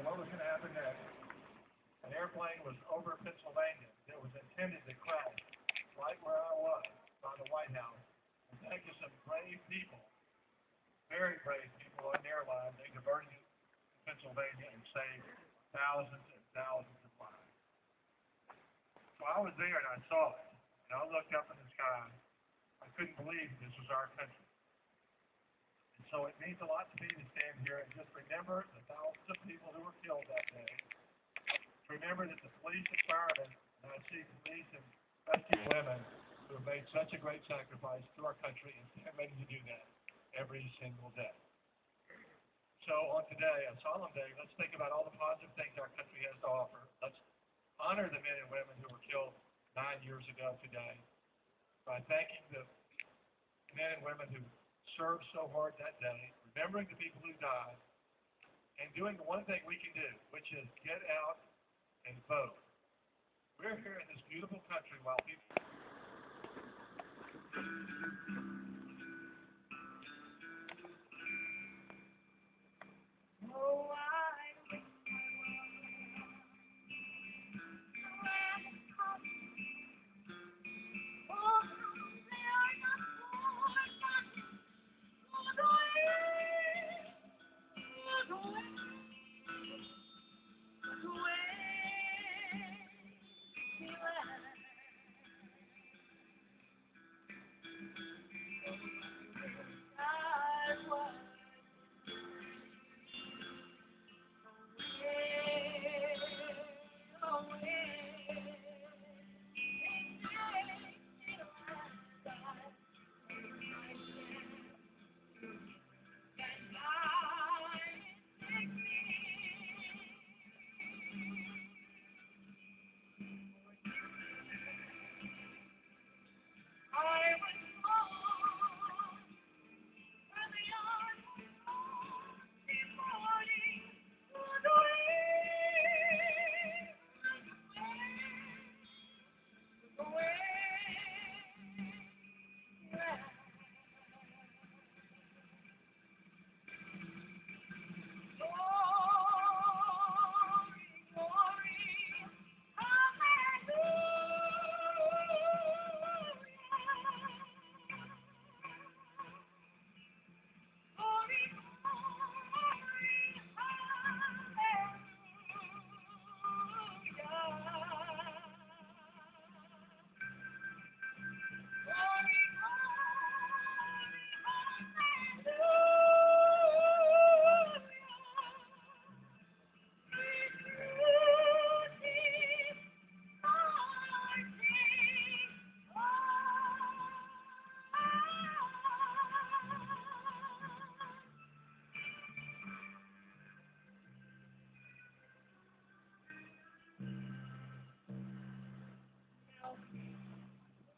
what was going to happen next. An airplane was over Pennsylvania. It was intended to crash right where I was by the White House. And thanks to some brave people, very brave people on the airline, they diverted it to Pennsylvania and saved thousands and thousands of lives. So I was there and I saw it. And I looked up in the sky. I couldn't believe this was our country. And so it means a lot to me to stand here and just remember the thousands of people who were killed that day. Remember that the police and firemen, and I see police and rescue women who have made such a great sacrifice to our country and stand ready to do that every single day. So on today, a solemn day, let's think about all the positive things our country has to offer. Let's honor the men and women who were killed 9 years ago today by thanking the men and women who served so hard that day, remembering the people who died, and doing the one thing we can do, which is get out and vote. We're here in this beautiful country while people... Oh,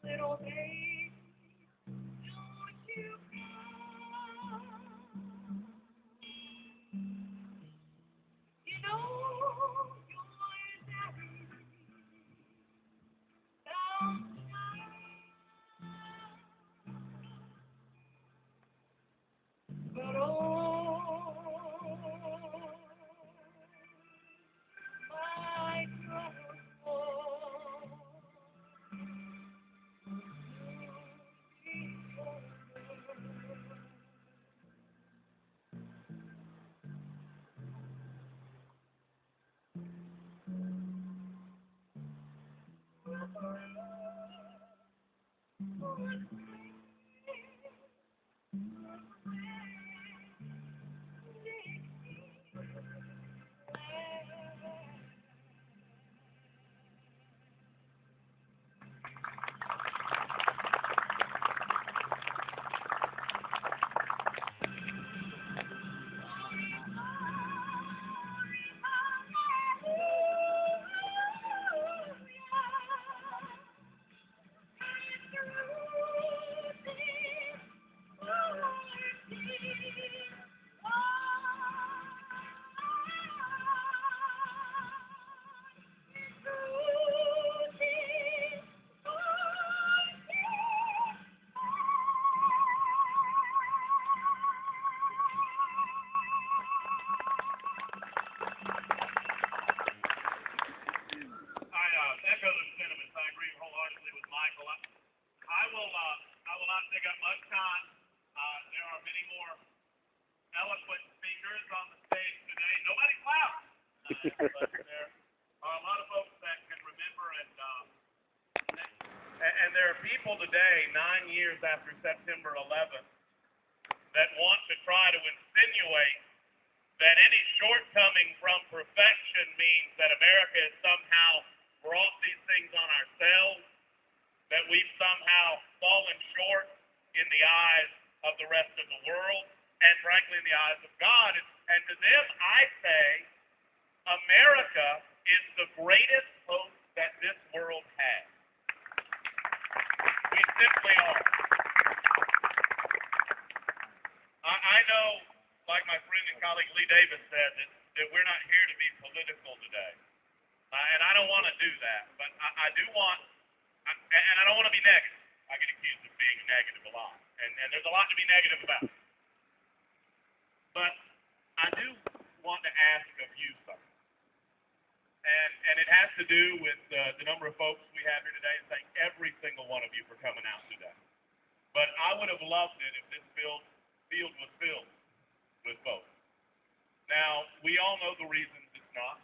little baby, don't you come? You know your daddy downtown, but oh, my trouble. but there are a lot of folks that can remember, and there are people today, 9 years after September 11th, that want to try to insinuate that any shortcoming from perfection means that America has somehow brought these things on ourselves, that we've somehow fallen short in the eyes of the rest of the world, and frankly in the eyes of God. And to them, I say, America is the greatest hope that this world has. We simply are. I know, like my friend and colleague Lee Davis said, that we're not here to be political today. And I don't want to do that. But I do want, and I don't want to be negative. I get accused of being negative a lot. And there's a lot to be negative about. But I do want to ask of you something. And it has to do with the number of folks we have here today, and thank every single one of you for coming out today. But I would have loved it if this field was filled with folks. Now, we all know the reasons it's not.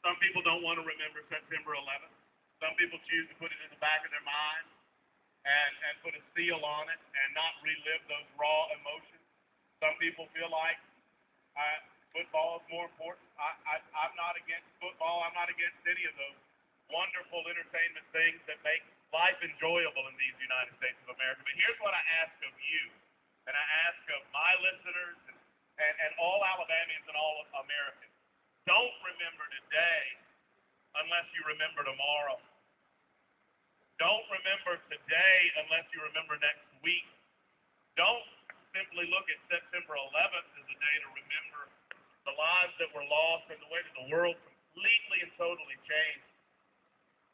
Some people don't want to remember September 11th. Some people choose to put it in the back of their mind and put a seal on it and not relive those raw emotions. Some people feel like football is more important. I'm not against football. I'm not against any of those wonderful entertainment things that make life enjoyable in these United States of America. But here's what I ask of you, and I ask of my listeners and all Alabamians and all Americans. Don't remember today unless you remember tomorrow. Don't remember today unless you remember next week. Don't simply look at September 11th as a day to remember the lives that were lost and the way that the world completely and totally changed.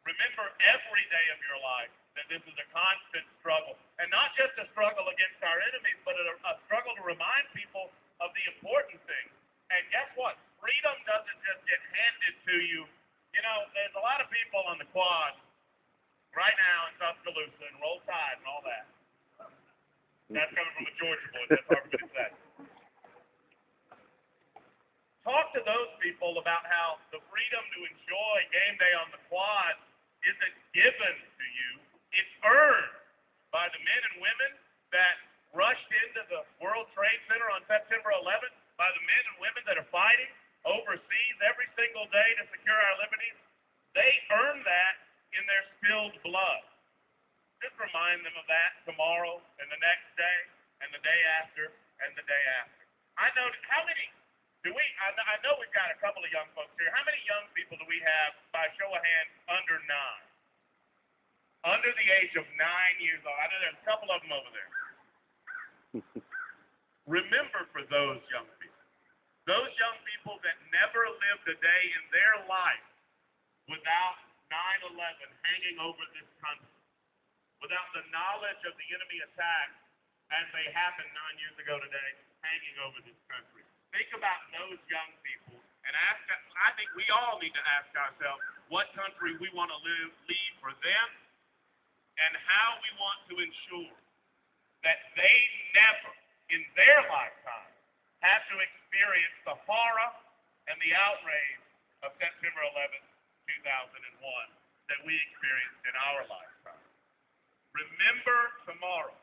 Remember every day of your life that this is a constant struggle. And not just a struggle against our enemies, but a struggle to remind people of the important things. And guess what? Freedom doesn't just get handed to you. You know, there's a lot of people on the quad right now in Tuscaloosa and Roll Tide and all that. That's coming from a Georgia boy. That's hard for me to say. Talk to those people about how the freedom to enjoy game day on the quad isn't given to you. It's earned by the men and women that rushed into the World Trade Center on September 11th, by the men and women that are fighting overseas every single day to secure our liberties. They earned that in their spilled blood. Just remind them of that tomorrow and the next day and the day after and the day after. I know how many I know we've got a couple of young folks here. How many young people do we have, by show of hands, under 9? Under the age of 9 years old. I know there's a couple of them over there. Remember for those young people. Those young people that never lived a day in their life without 9/11 hanging over this country, without the knowledge of the enemy attacks as they happened 9 years ago today, hanging over this country. Think about those young people and I think we all need to ask ourselves what country we want to leave for them and how we want to ensure that they never in their lifetime have to experience the horror and the outrage of September 11th, 2001 that we experienced in our lifetime. Remember tomorrow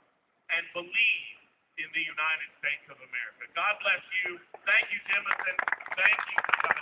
and believe in the United States of America. God bless you. Thank you, Jimison. Thank you for coming.